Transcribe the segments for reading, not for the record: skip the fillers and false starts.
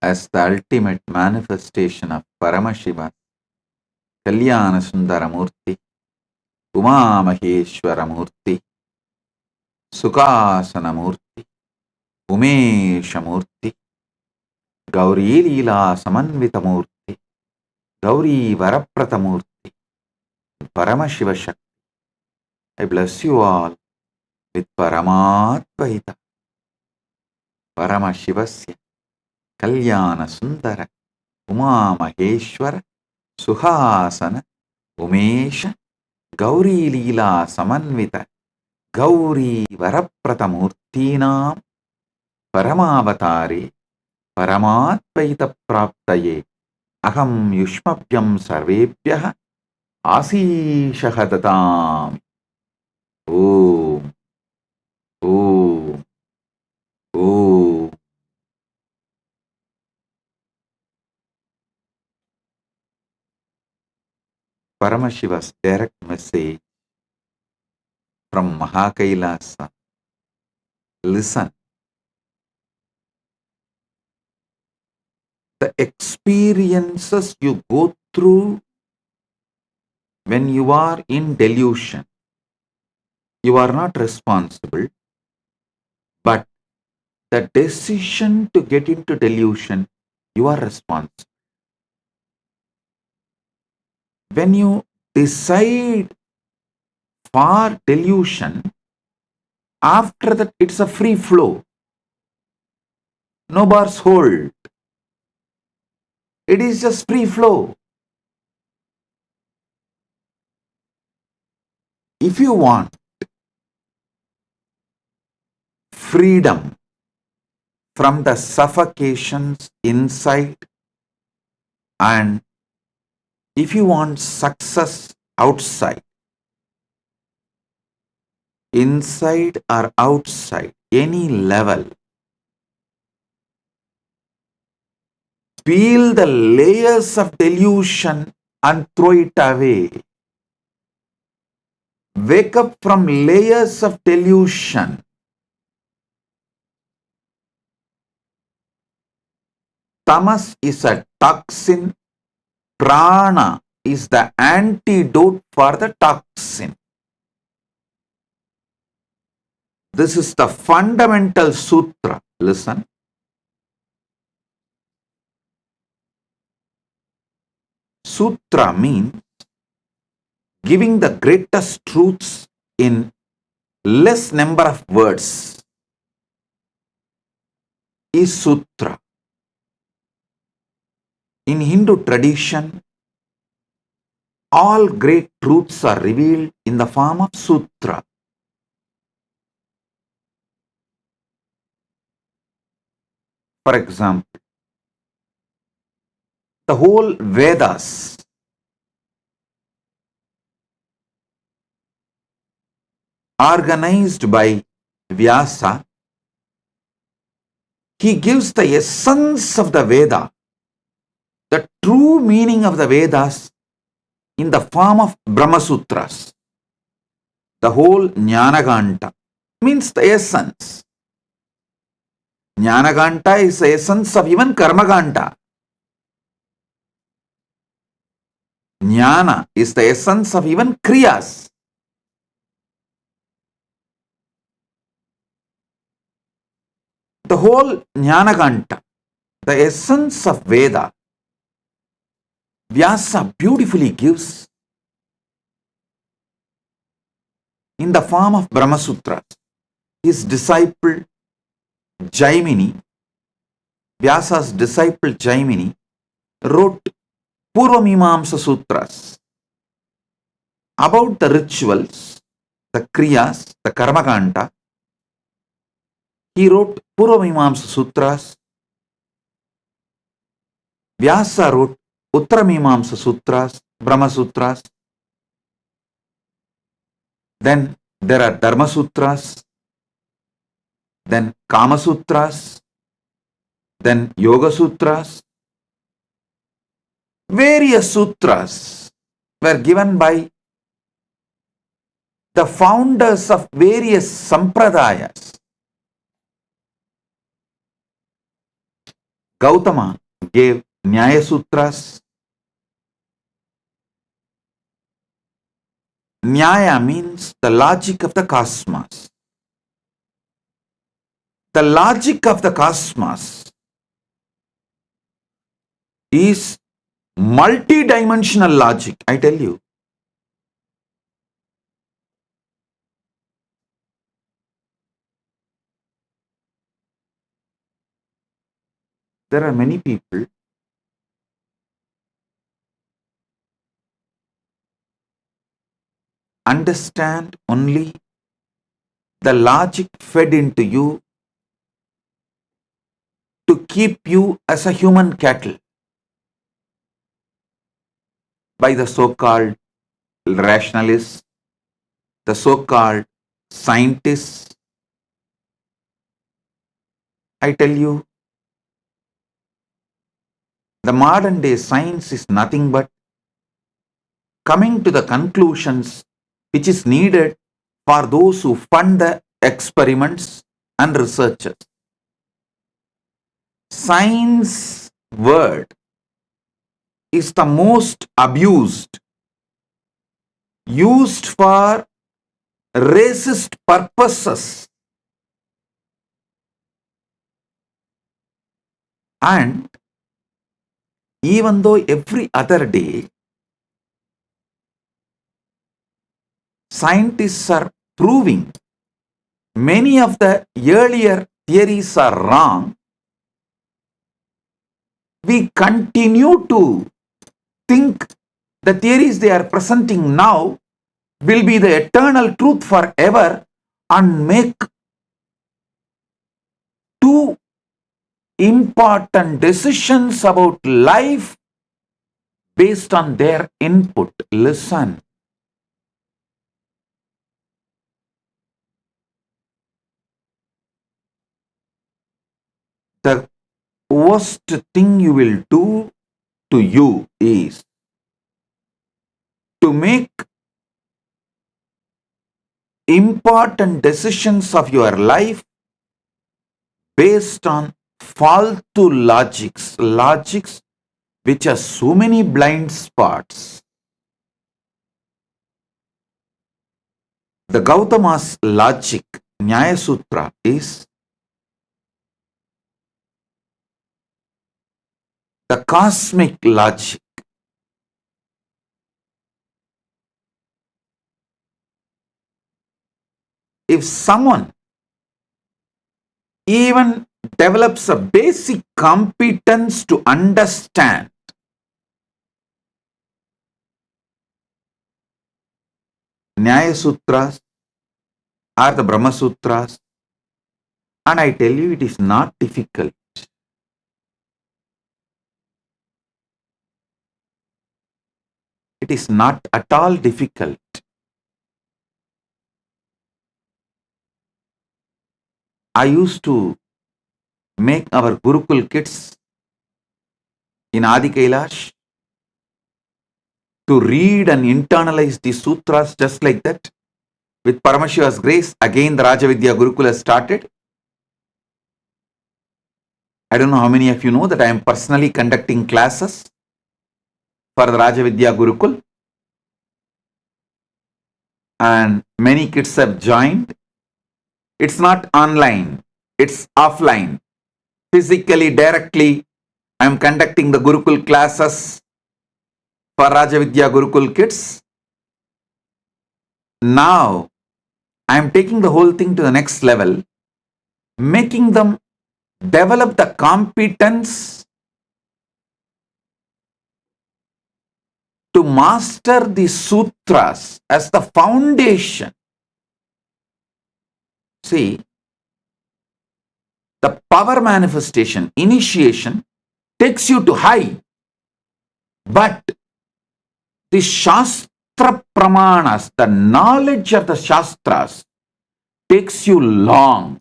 as the ultimate manifestation of Paramashiva, Kalyana Sundaramurti, Uma Maheshwaramurti, Sukhasanamurti, Umeshamurti, Gauri Leela Samanvitamurti, Gauri Varapratamurti, Paramashiva Shakti. I bless you all with Paramatvaita, Paramashivasya, Kalyana Sundara, Uma Maheshwara, Suhasana, Umesha, Gauri Leela Samanvita, Gauri Varapratamurtinam, Paramavatare, Paramatvaita Praptaye, Aham Yushmabhyam Sarvebhyaha, Asishah Datam. Om, Om, Om. Paramashiva's direct message from KAILASA. Listen. The experiences you go through when you are in delusion, you are not responsible, but the decision to get into delusion, you are responsible. When you decide for delusion, after that it's a free flow. No bars hold. It is just free flow. If you want freedom from the suffocations inside, and if you want success outside, inside or outside, any level, peel the layers of delusion and throw it away. Wake up from layers of delusion. Tamas is a toxin. Prana is the antidote for the toxin. This is the fundamental sutra. Listen. Sutra means giving the greatest truths in less number of words is sutra. In Hindu tradition, all great truths are revealed in the form of sutra. For example, the whole Vedas organized by Vyasa, he gives the essence of the Veda, the true meaning of the Vedas in the form of Brahma Sutras. The whole Jnanaganta means the essence. Jnanaganta is the essence of even Karmaganta. Jnana is the essence of even Kriyas. The whole Jnanaganta, the essence of Veda, Vyasa beautifully gives in the form of Brahma Sutras. His disciple Jaimini, Vyasa's disciple Jaimini, wrote Purvamimamsa Sutras about the rituals, the Kriyas, the Karmakanta. He wrote Purvamimamsa Sutras. Vyasa wrote Uttamimamsa Sutras, Brahma Sutras. Then there are Dharma Sutras, then Kama Sutras, then Yoga Sutras. Various sutras were given by the founders of various sampradayas. Gautama gave Nyaya Sutras. Nyaya means the logic of the cosmos. The logic of the cosmos is multi-dimensional logic, I tell you. There are many people understand only the logic fed into you to keep you as a human cattle by the so-called rationalists, the so-called scientists. I tell you, the modern day science is nothing but coming to the conclusions which is needed for those who fund the experiments and researchers. Science word is the most abused, used for racist purposes. And even though every other day scientists are proving many of the earlier theories are wrong, we continue to think the theories they are presenting now will be the eternal truth forever and make two important decisions about life based on their input. Listen. The worst thing you will do to you is to make important decisions of your life based on faltu logics which have so many blind spots. The Gautama's logic, Nyaya Sutra, is the cosmic logic. If someone even develops a basic competence to understand Nyaya Sutras or the Brahma Sutras, and I tell you, it is not difficult. It is not at all difficult. I used to make our Gurukul kids in Adi Kailash to read and internalize the sutras just like that. With Paramashiva's grace, again the Rajavidya Gurukul has started. I don't know how many of you know that I am personally conducting classes for the Rajavidya Gurukul, and many kids have joined. It's not online, it's offline. Physically, directly, I am conducting the Gurukul classes for Rajavidya Gurukul kids. Now, I am taking the whole thing to the next level, making them develop the competence to master the sutras as the foundation. See, the power manifestation, initiation takes you to high, but the Shastra Pramanas, the knowledge of the Shastras, takes you long.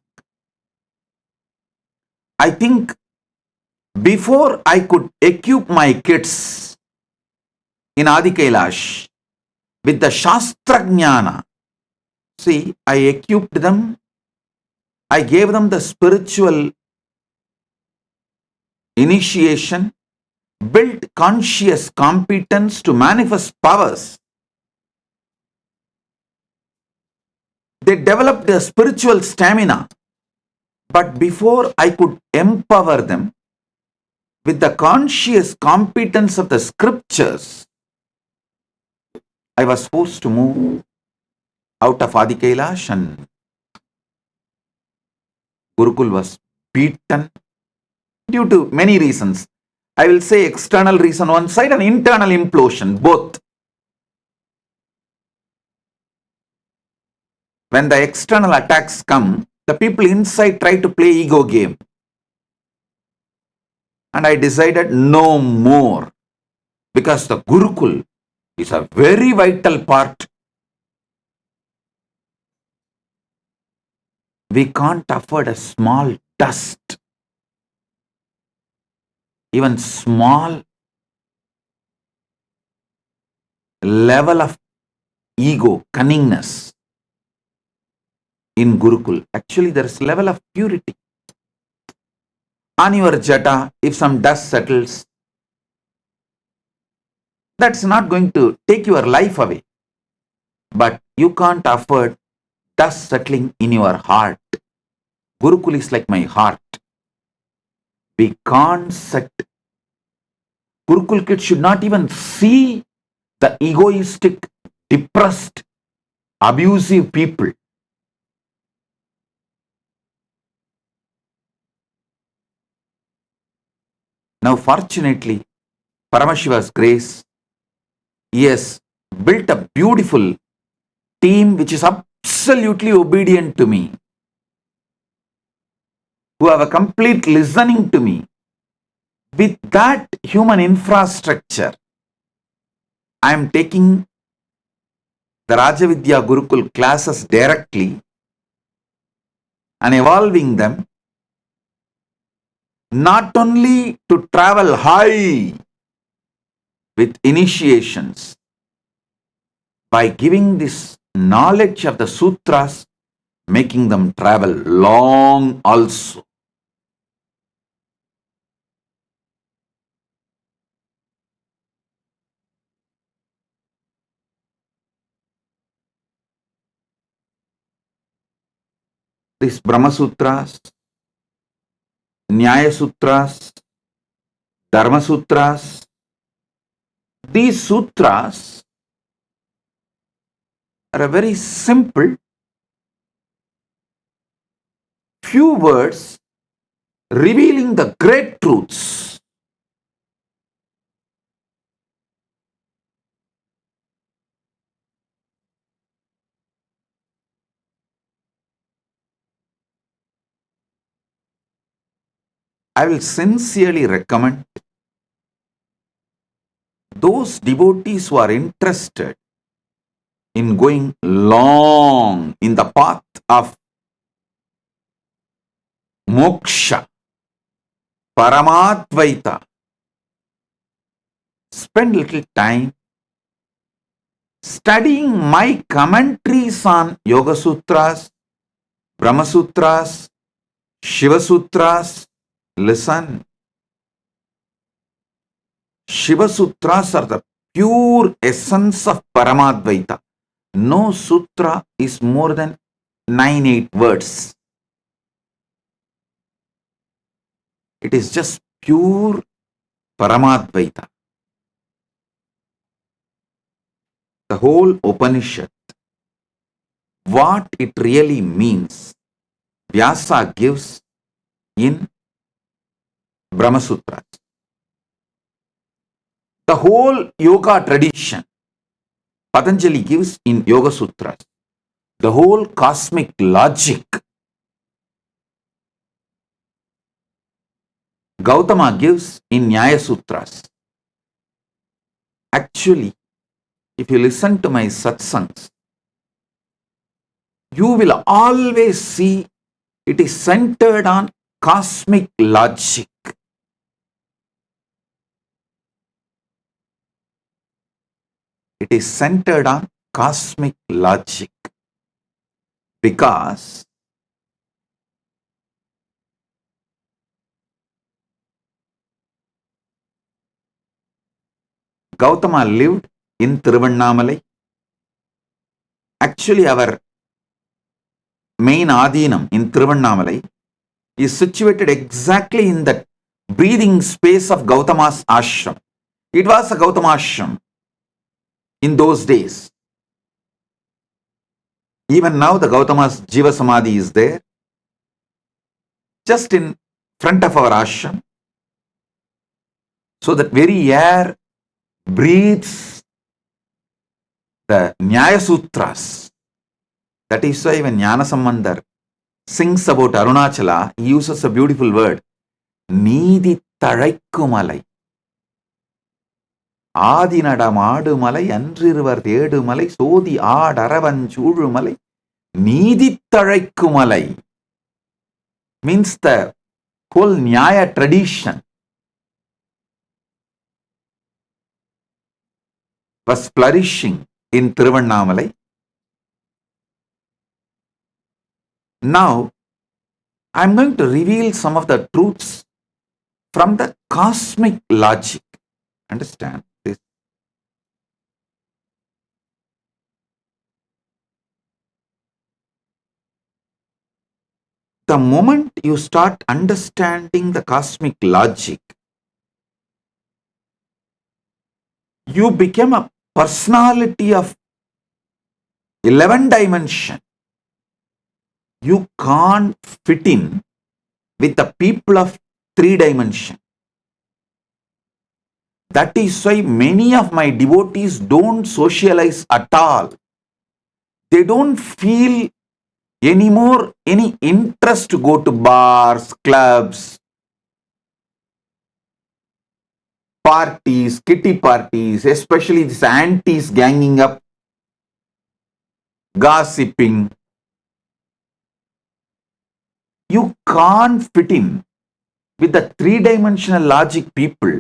I think before I could equip my kids in Adi Kailash with the Shastra Jnana, see, I equipped them, I gave them the spiritual initiation, built conscious competence to manifest powers. They developed a spiritual stamina. But before I could empower them with the conscious competence of the scriptures, I was forced to move out of Adi Kailash, and Gurukul was beaten due to many reasons. I will say external reason one side and internal implosion, both. When the external attacks come, the people inside try to play ego game. And I decided no more, because the Gurukul is a very vital part. We can't afford a small dust, even small level of ego, cunningness in Gurukul. Actually, there is level of purity. On your jata, if some dust settles, that's not going to take your life away. But you can't afford dust settling in your heart. Gurukul is like my heart. We can't set. Gurukul kids should not even see the egoistic, depressed, abusive people. Now, fortunately, Paramashiva's grace, he has built a beautiful team which is absolutely obedient to me, who have a complete listening to me. With that human infrastructure, I am taking the Rajavidya Gurukul classes directly and evolving them, not only to travel high with initiations, by giving this knowledge of the sutras, making them travel long also. These Brahma Sutras, Nyaya Sutras, Dharma Sutras, these sutras are a very simple, few words revealing the great truths. I will sincerely recommend those devotees who are interested in going long in the path of moksha, Paramadvaita, spend little time studying my commentaries on Yoga Sutras, Brahma Sutras, Shiva Sutras. Listen, Shiva Sutras are the pure essence of Paramadvaita. No sutra is more than 9-8 words. It is just pure Paramadvaita. The whole Upanishad, what it really means, Vyasa gives in Brahma Sutras. The whole yoga tradition, Patanjali gives in Yoga Sutras. The whole cosmic logic, Gautama gives in Nyaya Sutras. Actually, if you listen to my satsangs, you will always see it is centered on cosmic logic. It is centered on cosmic logic, because Gautama lived in Tiruvannamalai. Actually, our main Adinam in Tiruvannamalai is situated exactly in the breathing space of Gautama's ashram. It was a Gautama ashram in those days. Even now, the Gautama's Jiva Samadhi is there, just in front of our ashram. So that very air breathes the Nyaya Sutras. That is why when Jnana Sambandar sings about Arunachala, he uses a beautiful word, Needi Tazhaikkumalai. ஆதிநடம் ஆடுமலை அன்றிருவர் தேடுமலை Sothi ஆடரவஞ்சூழுமலை Needhi தழைக்குமலை means the whole Nyaya tradition was flourishing in Tiruvannamalai. Now, I am going to reveal some of the truths from the cosmic logic. Understand this? The moment you start understanding the cosmic logic, you become a personality of 11 dimension. You can't fit in with the people of 3 dimension. That is why many of my devotees don't socialize at all. They don't feel anymore any interest to go to bars, clubs, parties, kitty parties, especially these aunties ganging up, gossiping. You can't fit in with the 3-dimensional logic people.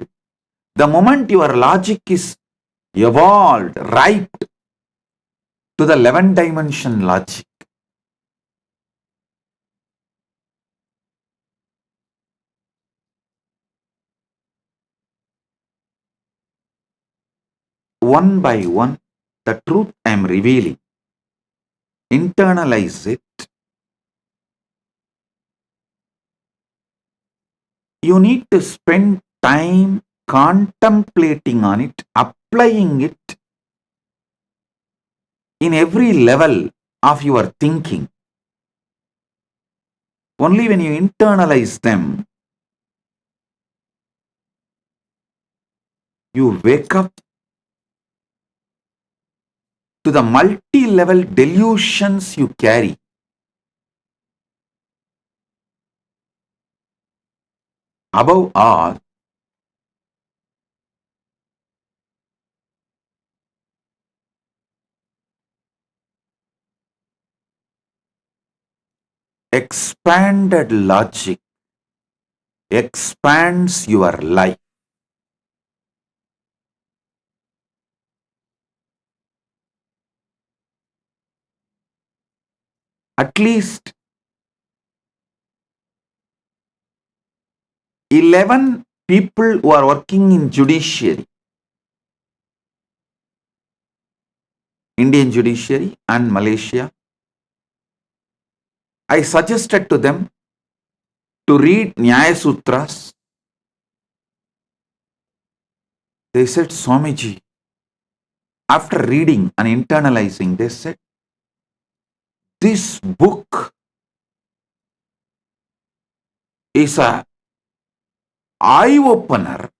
The moment your logic is evolved, ripe to the 11-dimension logic, one by one, the truth I am revealing, internalize it. You need to spend time contemplating on it, applying it in every level of your thinking. Only when you internalize them, you wake up to the multi-level delusions you carry. Above all, expanded logic expands your life. At least 11 people who are working in judiciary, Indian judiciary and Malaysia, I suggested to them to read Nyaya Sutras. They said, Swamiji, after reading and internalizing, they said, this book is a eye-opener.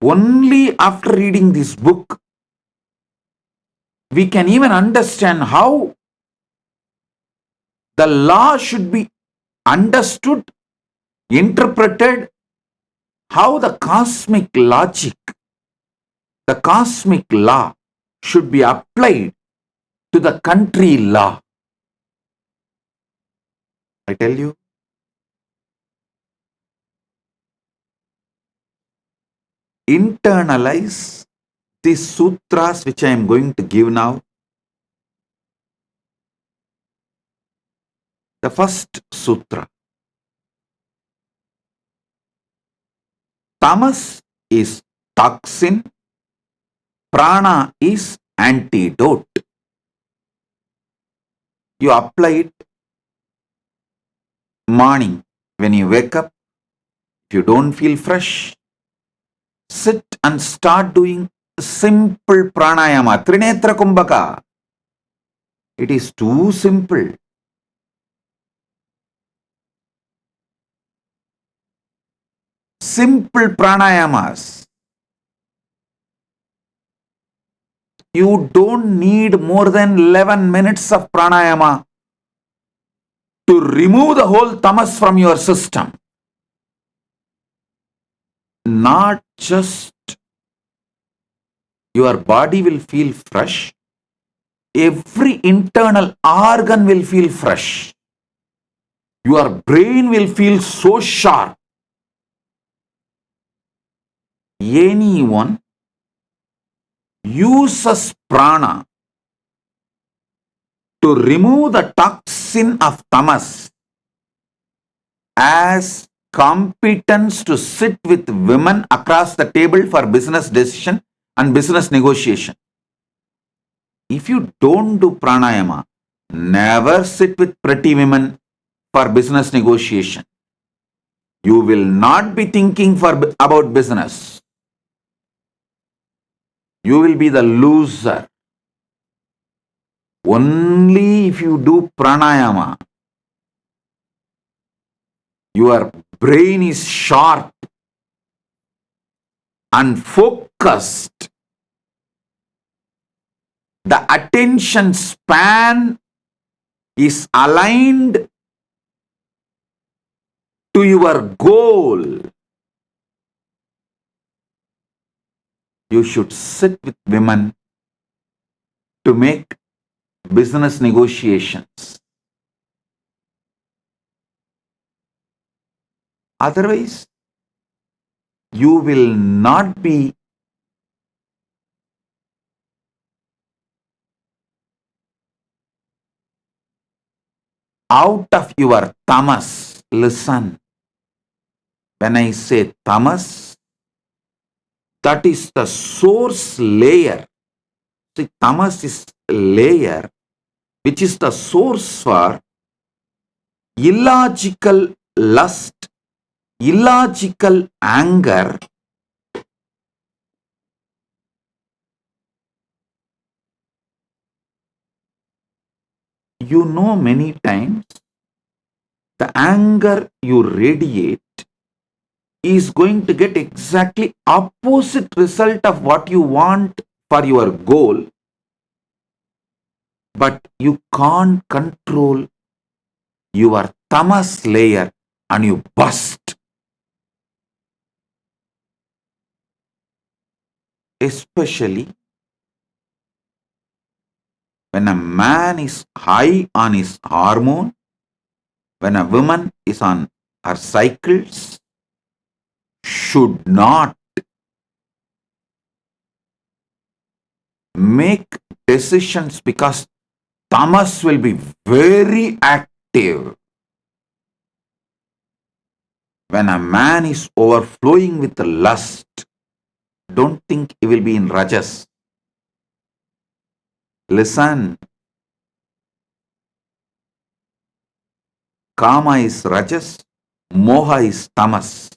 Only after reading this book, we can even understand how the law should be understood, interpreted, how the cosmic logic, the cosmic law should be applied to the country law. I tell you, internalize these sutras which I am going to give now. The first sutra. Tamas is toxin, Prana is antidote. You apply it morning when you wake up. If you don't feel fresh, sit and start doing simple pranayama. Trinetra Kumbhaka. It is too simple. Simple pranayamas. You don't need more than 11 minutes of pranayama to remove the whole tamas from your system. Not just your body will feel fresh, every internal organ will feel fresh. Your brain will feel so sharp. Anyone uses prana to remove the toxin of tamas as competence to sit with women across the table for business decision and business negotiation. If you don't do pranayama, never sit with pretty women for business negotiation. You will not be thinking about business. You will be the loser. Only if you do pranayama, your brain is sharp and focused. The attention span is aligned to your goal. You should sit with women to make business negotiations. Otherwise, you will not be out of your tamas. Listen, when I say tamas, that is the source layer. See, tamas is a layer which is the source for illogical lust, illogical anger, many times the anger you radiate is going to get exactly opposite result of what you want for your goal, but you can't control your tamas layer and you burst. Especially when a man is high on his hormone, when a woman is on her cycles, should not make decisions because tamas will be very active. When a man is overflowing with lust, don't think he will be in rajas. Listen, kama is rajas, moha is tamas.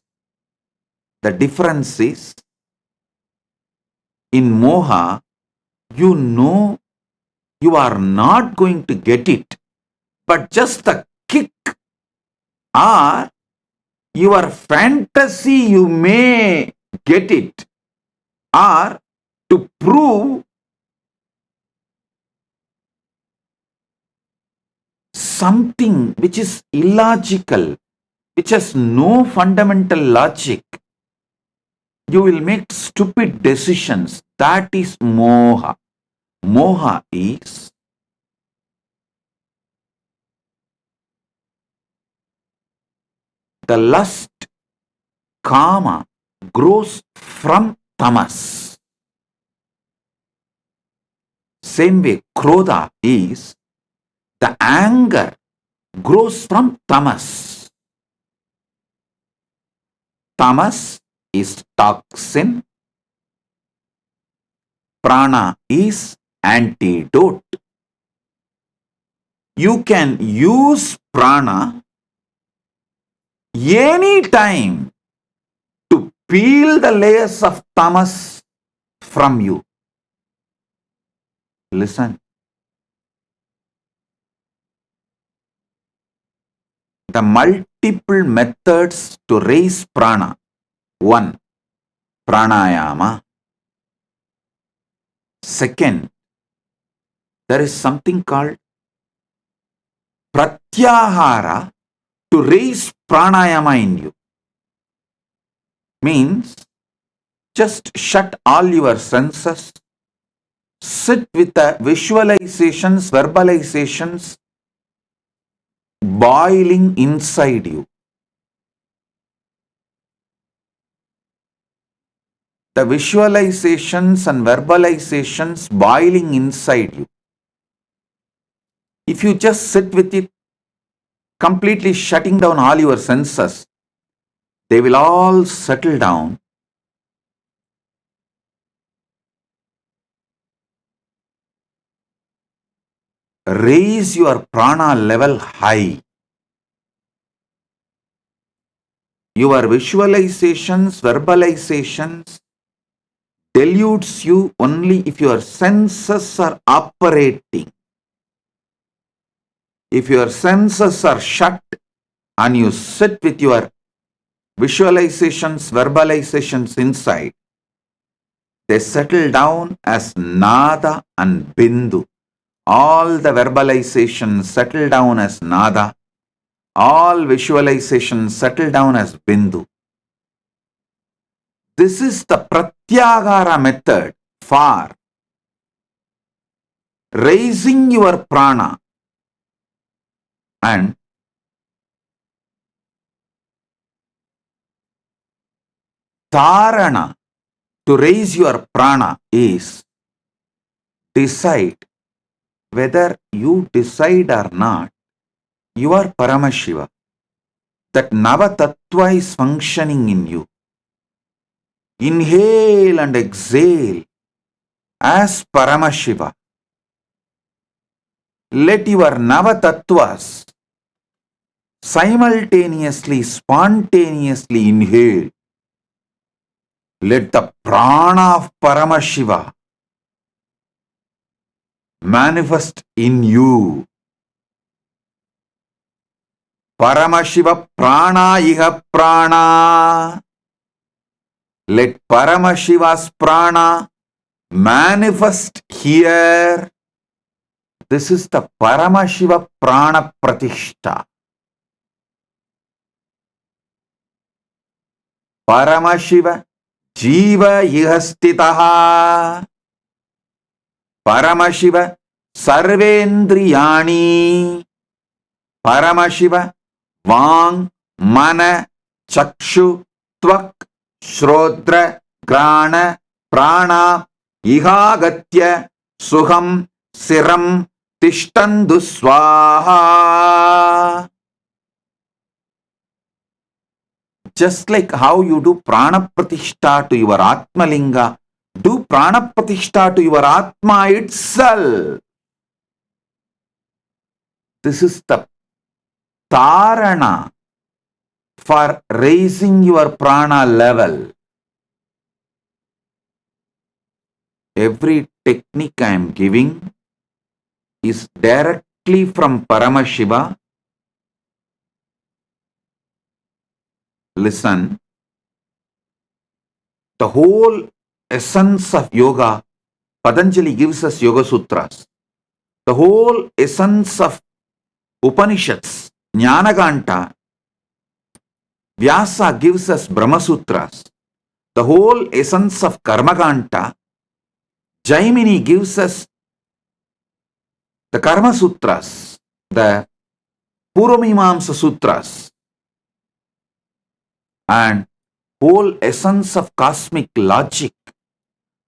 The difference is, in moha, you know you are not going to get it, but just the kick or your fantasy you may get it, or to prove something which is illogical, which has no fundamental logic, you will make stupid decisions. That is moha. Moha is the lust, kama, grows from tamas. Same way, krodha is the anger grows from tamas. Tamas is toxin. prana is antidote. You can use prana any time to peel the layers of tamas from you. Listen. The multiple methods to raise prana. 1. Pranayama. Second, there is something called pratyahara to raise pranayama in you. Means just shut all your senses, sit with the visualizations, verbalizations boiling inside you. The visualizations and verbalizations boiling inside you. If you just sit with it, completely shutting down all your senses, they will all settle down. Raise your prana level high. Your visualizations, verbalizations deludes you only if your senses are operating. If your senses are shut and you sit with your visualizations, verbalizations inside, they settle down as nada and bindu. All the verbalizations settle down as nada. All visualizations settle down as bindu. This is the pratyahara method for raising your prana, and dharana to raise your prana is decide. Whether you decide or not, you are Paramashiva. That Nava Tattva is functioning in you. Inhale and exhale as Paramashiva. Let your Nava Tattvas simultaneously, spontaneously inhale. Let the prana of Paramashiva manifest in you. Paramashiva prana iha prana. Let Paramashiva's prana manifest here. This is the Paramashiva prana pratishta. Paramashiva jiva ihastitaha. Paramashiva sarvendriyani. Paramashiva vang mana chakshu tvak shrodra grana prana ihagatya suham siram tishtandu swaha. Just like how you do prana pratishta to your atma linga, do prana pratishta to your atma itself. This is the dharana for raising your prana level. Every technique I am giving is directly from Paramashiva. Listen, the whole essence of yoga, Patanjali gives us Yoga Sutras. The whole essence of Upanishads, Jnanaganta, Vyasa gives us Brahma Sutras. The whole essence of Karmaganta, Jaimini gives us the Karma Sutras, the Purvamimamsa Sutras, and whole essence of cosmic logic,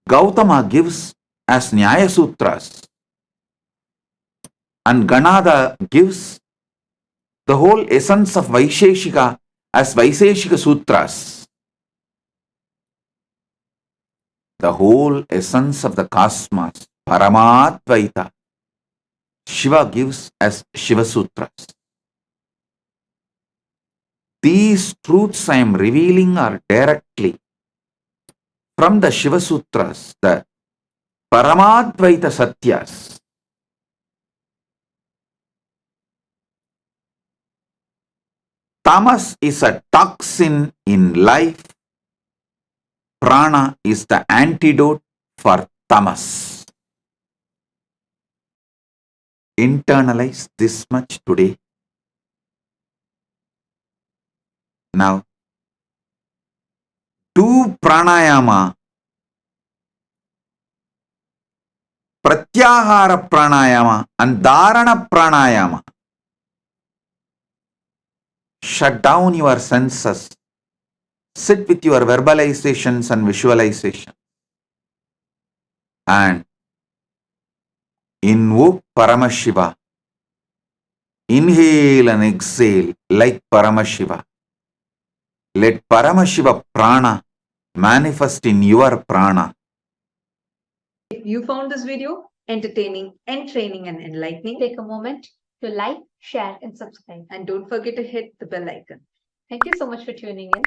Gautama gives as Nyaya Sutras, and Ganada gives the whole essence of Vaisheshika as Vaisheshika Sutras. the whole essence of the cosmos, Paramadvaita, Shiva gives as Shiva Sutras. These truths I am revealing are directly from the Shiva Sutras, the Paramadvaita Satyas. Tamas is a toxin in life. Prana is the antidote for tamas. Internalize this much today. Now, do pranayama, pratyahara pranayama and dharana pranayama. Shut down your senses. Sit with your verbalizations and visualization. And invoke Paramashiva. Inhale and exhale like Paramashiva. Let Paramashiva prana manifest in your prana. If you found this video entertaining, entraining, and enlightening, take a moment to like, share, and subscribe. And don't forget to hit the bell icon. Thank you so much for tuning in.